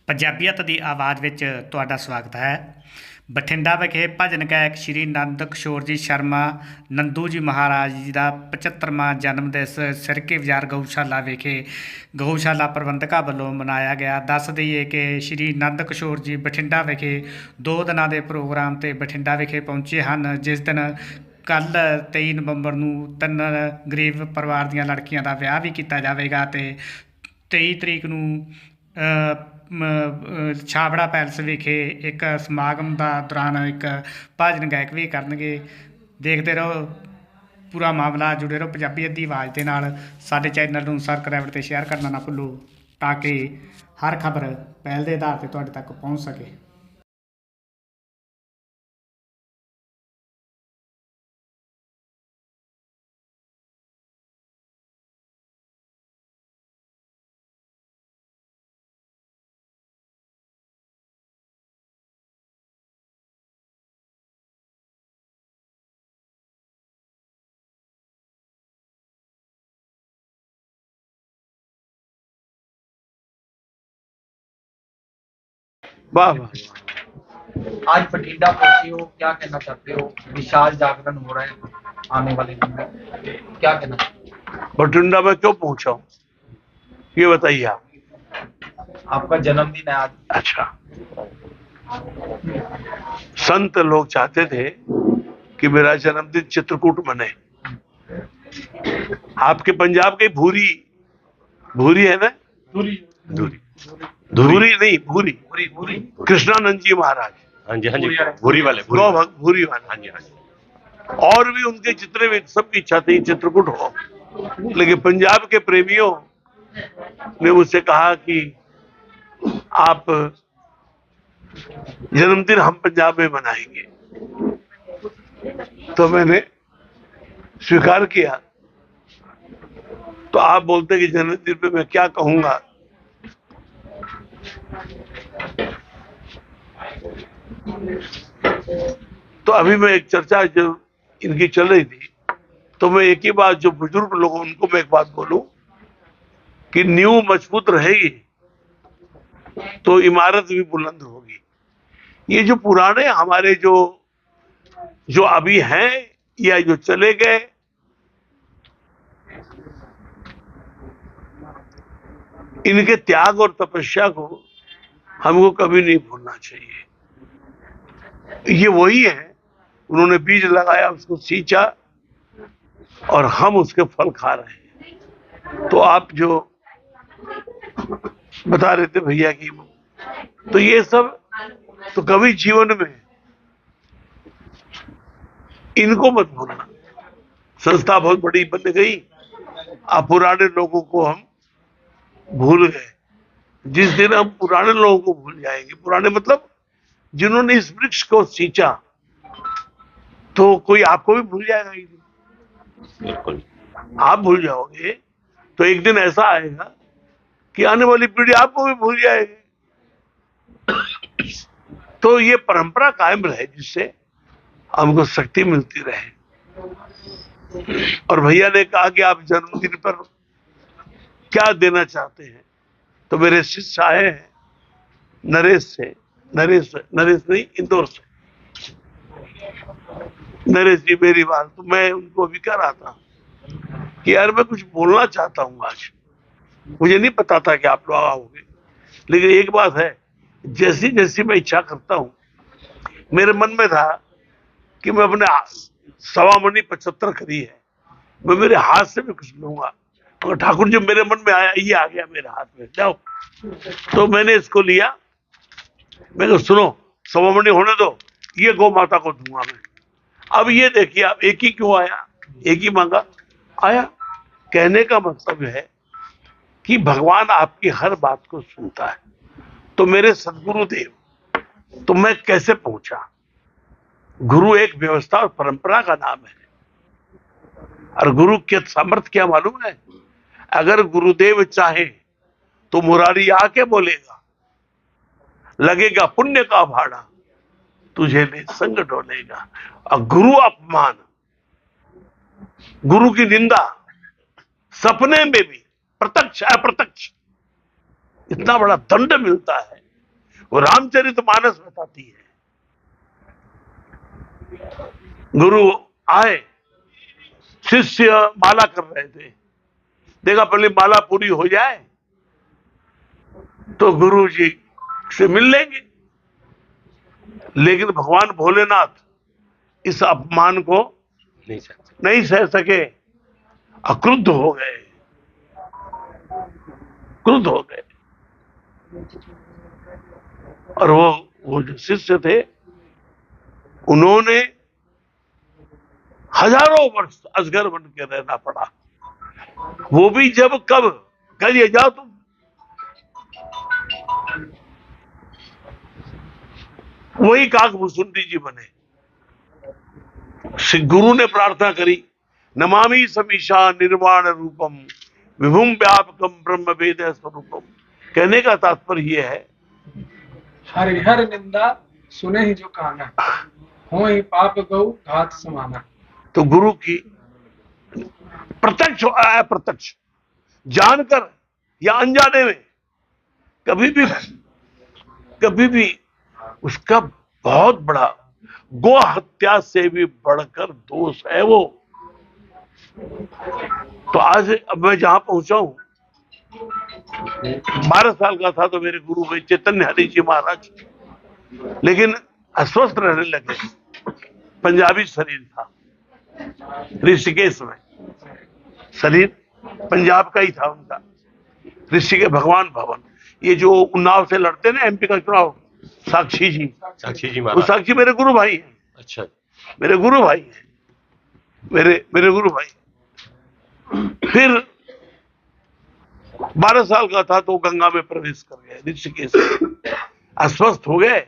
ਪੰਜਾਬੀਅਤ ਦੀ ਆਵਾਜ਼ ਵਿੱਚ ਤੁਹਾਡਾ ਸਵਾਗਤ ਹੈ। ਬਠਿੰਡਾ ਵਿਖੇ ਭਜਨ ਗਾਇਕ ਸ਼੍ਰੀ ਨੰਦ ਕਿਸ਼ੋਰ ਜੀ ਸ਼ਰਮਾ ਨੰਦੂ ਜੀ ਮਹਾਰਾਜ ਜੀ ਦਾ 75ਵਾਂ ਜਨਮ ਦਿਵਸ ਸਿਰਕੇ ਬਾਜ਼ਾਰ ਗਊਸ਼ਾਲਾ ਵਿਖੇ ਗਊਸ਼ਾਲਾ ਪ੍ਰਬੰਧਕਾਂ ਵੱਲੋਂ ਮਨਾਇਆ ਗਿਆ। ਦੱਸ ਦਈਏ ਕਿ ਸ਼੍ਰੀ ਨੰਦ ਕਿਸ਼ੋਰ ਜੀ ਬਠਿੰਡਾ ਵਿਖੇ 2 ਦਿਨਾਂ ਦੇ ਪ੍ਰੋਗਰਾਮ 'ਤੇ ਬਠਿੰਡਾ ਵਿਖੇ ਪਹੁੰਚੇ ਹਨ, ਜਿਸ ਦਿਨ ਕੱਲ੍ਹ 23 ਨਵੰਬਰ ਨੂੰ 3 ਗਰੀਬ ਪਰਿਵਾਰ ਦੀਆਂ ਲੜਕੀਆਂ ਦਾ ਵਿਆਹ ਵੀ ਕੀਤਾ ਜਾਵੇਗਾ ਅਤੇ 23 ਤਰੀਕ ਨੂੰ ਛਾਬੜਾ ਪੈਲਸ ਵਿਖੇ ਇੱਕ ਸਮਾਗਮ ਦਾ ਦੌਰਾਨ ਇੱਕ ਭਜਨ ਗਾਇਕ ਵੀ ਕਰਨਗੇ। ਦੇਖਦੇ ਰਹੋ ਪੂਰਾ ਮਾਮਲਾ, ਜੁੜੇ ਰਹੋ ਪੰਜਾਬੀਅਤ ਦੀ ਆਵਾਜ਼ ਦੇ ਨਾਲ। ਸਾਡੇ ਚੈਨਲ ਨੂੰ ਸਬਸਕ੍ਰਾਈਬ ਅਤੇ ਸ਼ੇਅਰ ਕਰਨਾ ਨਾ ਭੁੱਲੋ ਤਾਂ ਕਿ ਹਰ ਖਬਰ ਪਹਿਲ ਦੇ ਆਧਾਰ 'ਤੇ ਤੁਹਾਡੇ ਤੱਕ ਪਹੁੰਚ ਸਕੇ। वाह वाह। आज बठिंडा पहुंचे हो, क्या कहना चाहते हो? विशाल जागरण हो रहा है आने वाले दिन में, क्या कहना चाहते बठिंडा में क्यों पहुंचा हूं ये बताइए आप। हो? आपका जन्मदिन है आज। अच्छा, संत लोग चाहते थे कि मेरा जन्मदिन चित्रकूट बने। आपके पंजाब की भूरी भूरी है ना, धूरी धूरी धूरी नहीं भूरी पूरी पूरी कृष्णानंद जी महाराज, हाँ जी भूरी वाले। भूरी वाले गौ भक्त भूरी वाले, हाँ जी हाँ जी। और भी उनके जितने भी सबकी इच्छा थी चित्रकूट हो, लेकिन पंजाब के प्रेमियों ने मुझसे कहा कि आप जन्मदिन हम पंजाब में मनाएंगे, तो मैंने स्वीकार किया। तो आप बोलते कि जन्मदिन पे मैं क्या कहूंगा, तो अभी मैं एक चर्चा जो इनकी चल रही थी, तो मैं एक ही बात जो बुजुर्ग लोग उनको मैं एक बात बोलूं कि नींव मजबूत रहेगी तो इमारत भी बुलंद होगी। ये जो पुराने हमारे जो जो अभी हैं या जो चले गए, इनके त्याग और तपस्या को हमको कभी नहीं भूलना चाहिए। ये वही है, उन्होंने बीज लगाया, उसको सींचा और हम उसके फल खा रहे हैं। तो आप जो बता रहे थे भैया की, तो ये सब तो कभी जीवन में इनको मत भूलना। संस्था बहुत बड़ी बन गई, अब पुराने लोगों को हम भूल गए। जिस दिन हम पुराने लोगों को भूल जाएंगे, पुराने मतलब जिन्होंने इस वृक्ष को सींचा, तो कोई आपको भी भूल जाएगा। एक दिन बिल्कुल आप भूल जाओगे तो एक दिन ऐसा आएगा कि आने वाली पीढ़ी आपको भी भूल जाएगी। तो ये परंपरा कायम रहे, जिससे हमको शक्ति मिलती रहे। और भैया ने कहा कि आप जन्मदिन पर क्या देना चाहते हैं, तो मेरे शिष्य आए हैं नरेश नहीं, इंदौर से। नरेश जी मेरी बात, तो मैं उनको अभी कह रहा था कि यार मैं कुछ बोलना चाहता हूं आज। मुझे नहीं पता था कि आप लोग आओगे, लेकिन एक बात है, जैसी जैसी मैं इच्छा करता हूं, मेरे मन में था कि मैं अपने 75 खरी है, मैं मेरे हाथ से भी कुछ लूंगा, और ठाकुर जी मेरे मन में आया, ये आ गया मेरे हाथ में, जाओ। तो मैंने इसको लिया, मैंने सुनो 100 होने दो, ये गौ माता को दूंगा मैं। अब ये देखिए, आप एक ही क्यों आया, एक ही मांगा आया। कहने का मतलब है कि भगवान आपकी हर बात को सुनता है। तो मेरे सदगुरुदेव, तो मैं कैसे पहुंचा? गुरु एक व्यवस्था और परंपरा का नाम है, और गुरु के सामर्थ्य क्या मालूम है? अगर गुरुदेव चाहे तो मुरारी आके बोलेगा, लगेगा पुण्य का भाड़ा, तुझे ले संग डोलेगा। और गुरु अपमान, गुरु की निंदा सपने में भी, प्रत्यक्ष अप्रत्यक्ष, इतना बड़ा दंड मिलता है वो रामचरितमानस बताती है। गुरु आए, शिष्य माला कर रहे थे, देखा पहले माला पूरी हो जाए तो गुरु जी से मिल लेंगे, लेकिन भगवान भोलेनाथ इस अपमान को नहीं सह सके, अक्रुद्ध हो गए, क्रुद्ध हो गए। और वो जो शिष्य थे, उन्होंने हजारों वर्ष अजगर बन के रहना पड़ा। वो भी जब कब कहिए जाओ तुम, वही काकभूषुंडी जी बने। गुरु ने प्रार्थना करी, नमामि समीशा निर्वाण रूपम विभुम व्यापकम ब्रह्म वेद स्वरूपम। कहने का तात्पर्य यह है, हरिहर निंदा सुने ही जो कहना, हो ही पाप गौ घात समाना। तो गुरु की प्रत्यक्ष और अप्रत्यक्ष, जानकर या अनजाने में, कभी भी उसका बहुत बड़ा, गो हत्या से भी बढ़कर दोष है वो। तो आज अब मैं जहां पहुंचा हूं, 12 साल का था तो मेरे गुरु भाई चैतन्य हरि जी महाराज, लेकिन अस्वस्थ रहने लगे। पंजाबी शरीर था, ऋषिकेश में शरीर पंजाब का ही था उनका, ऋषिकेश भगवान भवन। ये जो उन्नाव से लड़ते ना एमपी का चुनाव, साक्षी जी वो साक्षी मेरे गुरु भाई हैं। अच्छा, मेरे गुरु भाई हैं, मेरे गुरु भाई। फिर 12 साल का था तो गंगा में प्रवेश कर गए ऋषिकेश। अस्वस्थ हो गए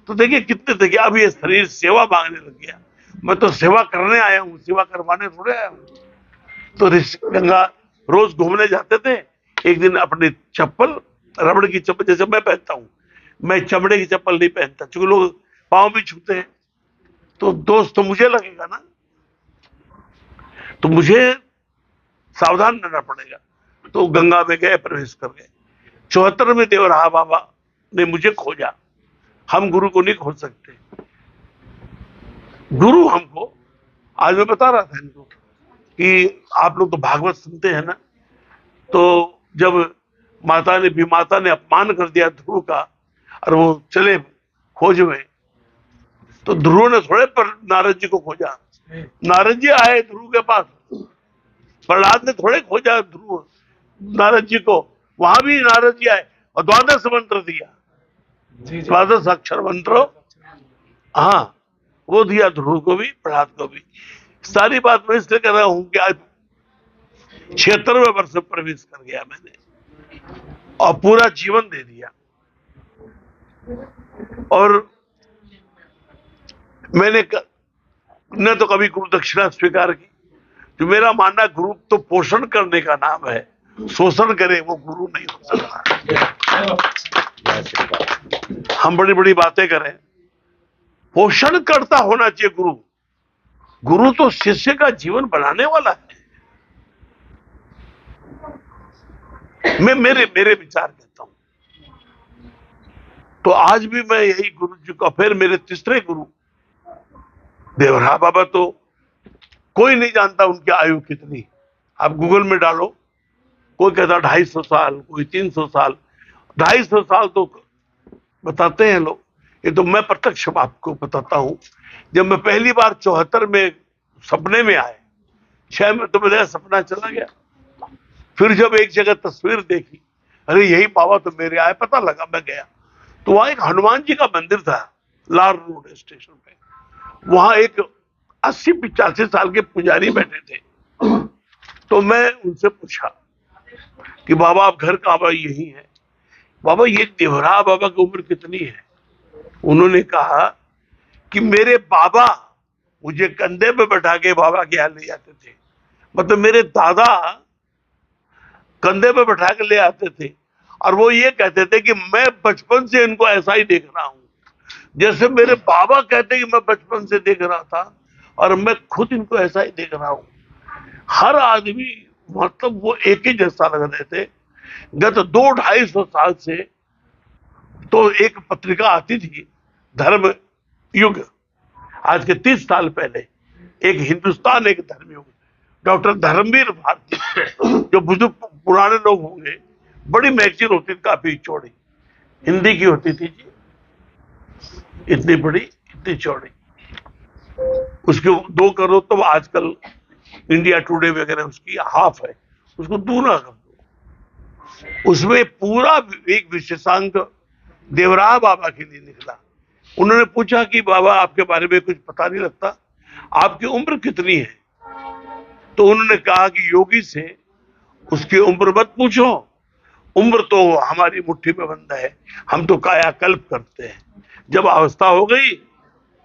तो देखिए कितने थे कि अब ये शरीर सेवा मांगने लग गया। मैं तो सेवा करने आया हूं, सेवा करवाने थोड़े आया हूं। तो गंगा रोज घूमने जाते थे। एक दिन अपनी चप्पल, रबड़ की चप्पल जैसे मैं पहनता हूं, मैं चमड़े की चप्पल नहीं पहनता, क्योंकि लोग पांव भी छूते हैं तो दोस्त तो मुझे लगेगा ना, तो मुझे सावधान रहना पड़ेगा। तो गंगा में गए, प्रवेश कर गए। 74 में देवराहा बाबा ने मुझे खोजा। हम गुरु को नहीं खोज सकते। गुरु हमको, आज मैं बता रहा था इनको कि आप लोग तो भागवत सुनते हैं ना, तो जब माता ने अपमान कर दिया ध्रुव का और वो चले खोज में, तो ध्रुव ने थोड़े पर नारद जी को खोजा। नारद जी आए ध्रुव के पास, प्रहलाद ने थोड़े खोजा ध्रुव नारद जी को। वहां भी नारद जी आए और 12 मंत्र दिया, 12 अक्षर मंत्र, हाँ वो दिया ध्रुव को भी, प्रहलाद को भी। सारी बात मैं इसलिए कह रहा हूं कि आज 76वें वर्ष में प्रवेश कर गया मैंने और पूरा जीवन दे दिया। और मैंने न तो कभी गुरु दक्षिणा स्वीकार की। जो मेरा मानना, गुरु तो पोषण करने का नाम है, शोषण करे वो गुरु नहीं हो सकता। हम बड़ी बड़ी बातें करें, पोषण करता होना चाहिए गुरु। गुरु तो शिष्य का जीवन बनाने वाला है। मैं मेरे विचार कहता हूं। तो आज भी मैं यही गुरु जी को, फिर मेरे तीसरे गुरु देवराहा बाबा, तो कोई नहीं जानता उनकी आयु कितनी। आप गूगल में डालो, कोई कहता 250 साल, कोई 300 साल, 250 साल तो बताते हैं लोग। ये तो मैं प्रत्यक्ष आपको बताता हूं। जब मैं पहली बार 74 में सपने में आए, 6 में तो मेरा सपना चला गया। फिर जब एक जगह तस्वीर देखी, अरे यही बाबा तो मेरे आए, पता लगा, मैं गया तो वहां एक हनुमान जी का मंदिर था, लार रोड स्टेशन पे। वहां एक 80-85 साल के पुजारी बैठे थे। तो मैं उनसे पूछा कि बाबा आप घर कहाँ, यही है। बाबा ये देवराहा बाबा की उम्र कितनी है? उन्होंने कहा कि मेरे बाबा मुझे कंधे पे बैठा के बाबा के यहाँ ले जाते थे। मतलब मेरे दादा कंधे पे बैठा के ले आते थे और वो ये कहते थे कि मैं बचपन से इनको ऐसा ही देख रहा हूं, जैसे मेरे बाबा कहते कि मैं बचपन से देख रहा था और मैं खुद इनको ऐसा ही देख रहा हूं। हर आदमी, मतलब वो एक ही जैसा लग रहे थे। गत 200-250 साल से तो एक पत्रिका आती थी, धर्म युग, आज के 30 साल पहले, एक हिंदुस्तान एक धर्म युग, डॉक्टर धर्मवीर भारती, जो बुजुर्ग पुराने लोग होंगे, बड़ी मैगजीन होती थी, काफी चौड़ी, हिंदी की होती थी जी, इतनी बड़ी, इतनी चौड़ी, उसके 2 करोड़, तो आजकल इंडिया टुडे वगैरह उसकी हाफ है, उसको दूना कर दो। उसमें पूरा एक विशेषांक देवराय बाबा के लिए निकला। उन्होंने पूछा कि बाबा आपके बारे में कुछ पता नहीं लगता, आपकी उम्र कितनी है? तो उन्होंने कहा कि योगी से उसकी उम्र मत पूछो, उम्र तो हमारी मुट्ठी में बंद है, हम तो कायाकल्प करते हैं, जब अवस्था हो गई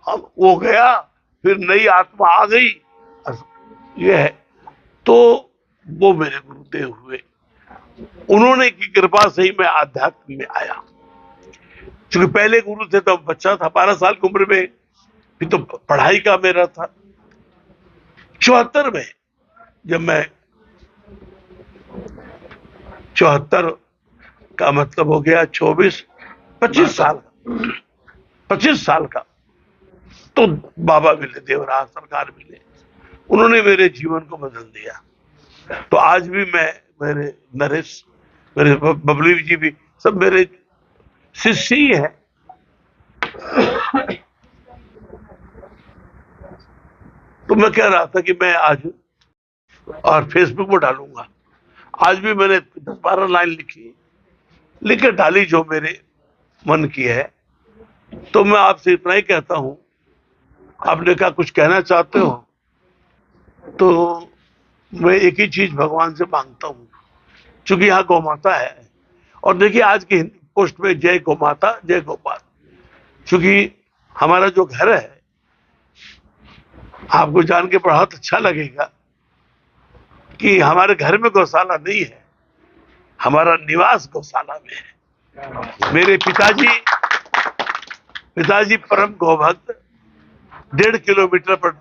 अब वो गया, फिर नई आत्मा आ गई, ये है। तो वो मेरे गुरुदेव हुए, उन्होंने की कृपा से ही मैं आध्यात्म में आया। क्योंकि पहले गुरु थे तो बच्चा था, 12 साल की उम्र में, फिर तो पढ़ाई का मेरा था। 74 में, जब मैं 74 का मतलब हो गया 25 साल का, 25 साल का, तो बाबा मिले, देवराज सरकार मिले, उन्होंने मेरे जीवन को बदल दिया। तो आज भी मैं, मेरे नरेश, मेरे बबली जी भी, सब मेरे शिष्य ही है। तो मैं कह रहा था कि मैं आज, और फेसबुक पर डालूंगा, आज भी मैंने 10-12 लाइन लिख के डाली जो मेरे मन की है। तो मैं आपसे इतना ही कहता हूं, आपने कहा कुछ कहना चाहते हो, तो मैं एक ही चीज भगवान से मांगता हूं, क्योंकि यहाँ गौ माता है, और देखिए आज की पोस्ट में जय गौ माता जय गोपाल, क्योंकि हमारा जो घर है, आपको जान के बहुत अच्छा लगेगा कि हमारे घर में गौशाला नहीं है, हमारा निवास गौशाला में है। मेरे पिताजी परम गौभक्त, 1.5 किलोमीटर पर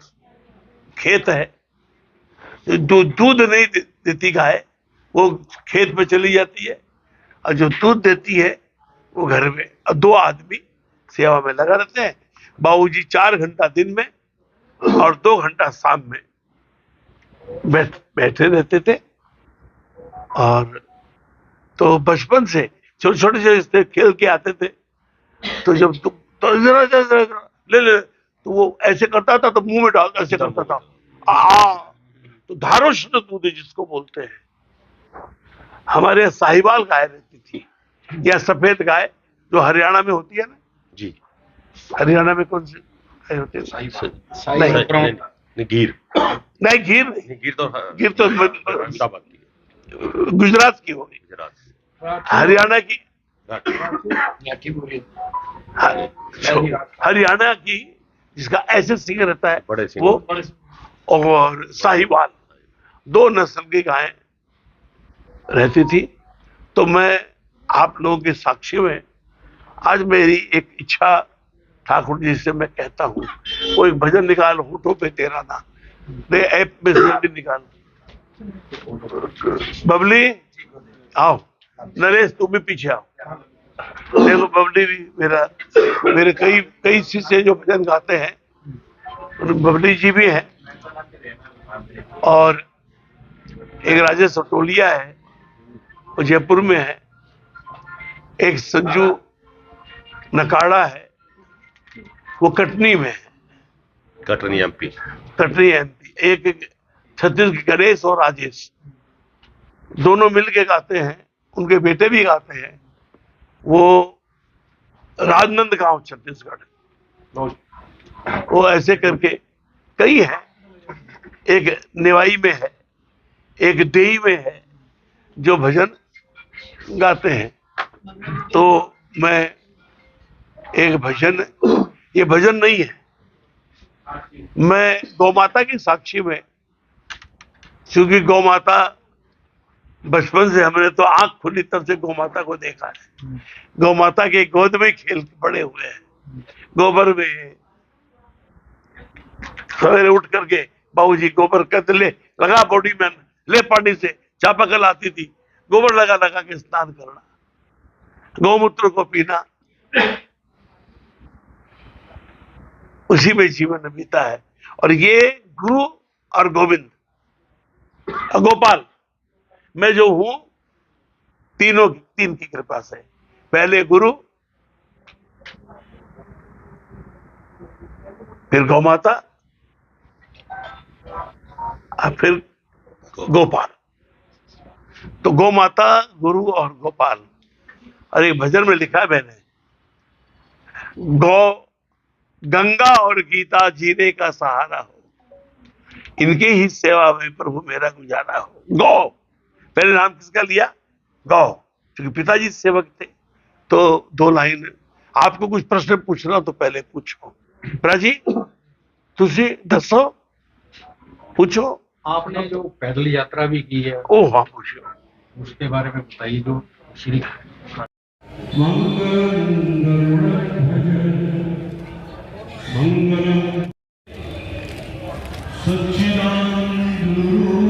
खेत है, दूध नहीं देती गाय, वो खेत में चली जाती है, और जो दूध देती है वो घर में, और 2 आदमी सेवा में लगा रहते हैं। बाबूजी 4 घंटा दिन में और 2 घंटा शाम में बैठे रहते थे। और तो बचपन से छोटे से खेल के आते थे, तो जब तो जरा ले, तो वो ऐसे करता था, तो मुंह में डाल ऐसे करता था, तो धारोष्ण दूध जिसको बोलते हैं। हमारे यहाँ साहिवाल गाय रहती थी, या सफेद गाय जो हरियाणा में होती है ना जी, हरियाणा में कौन सी गाय होती है? नहीं, गिर नहीं, गिर नहीं, गिर तो अहमदाबाद की, गुजरात की होगी, हरियाणा की, हरियाणा की जिसका ऐसे सिंह रहता है, बड़े सिंह, वो, और साहिवाल, 2 नस्ल की गायें रहती थी। तो मैं आप लोगों के साक्षी में आज मेरी एक इच्छा ठाकुर जी से मैं कहता हूँ, वो एक भजन निकाल, होठों पे तेरा नाम, दे ऐप में से भी निकाल। बबली आओ, नरेश तुम भी पीछे आओ। देखो बबली भी मेरे कई शिष्य जो भजन गाते हैं, बबली जी भी हैं, और एक राजेश अटोलिया है, वो जयपुर में है, एक संजू नकाड़ा है, वो कटनी में है, कटनी एमपी, एक छत्तीसगढ़ गणेश और राजेश, दोनों मिलके गाते हैं, उनके बेटे भी गाते हैं। वो राजनंद गांव छत्तीसगढ़, वो ऐसे करके कई हैं, एक नेवाई में है, एक देई में है, जो भजन गाते हैं। तो मैं एक भजन, ये भजन नहीं है, मैं गौ माता की साक्षी में, क्योंकि गौ माता बचपन से हमने तो आंख खुली तब से गौ माता को देखा है, गौ माता के गोद में खेल के बड़े हुए हैं, गोबर में सवेरे उठ करके बाबूजी गोबर कर ले, लगा बॉडी में, ले पानी से, चापाकल आती थी, गोबर लगा लगा के स्नान करना, गौमूत्र को पीना, उसी में जीवन बीता है। और ये गुरु और गोविंद और गोपाल, मैं जो हूं तीन की कृपा से, पहले गुरु, फिर गौ माता और फिर गोपाल। तो गौ माता, गुरु और गोपाल। और एक भजन में लिखा है मैंने, गौ गंगा और गीता जीने का सहारा हो, इनकी ही सेवा में प्रभु मेरा गुजारा हो। गौ, पहले नाम किसका लिया? गौ, क्योंकि पिताजी सेवक थे। तो 2 लाइन, आपको कुछ प्रश्न पूछना तो पहले पूछो। प्राजी तुसी दसो, पूछो। आपने जो पैदल यात्रा भी की है, ओ हाँ, पूछो। उसके बारे में बताइए। जो श्री मंगलम सच्चिदानंद गुरु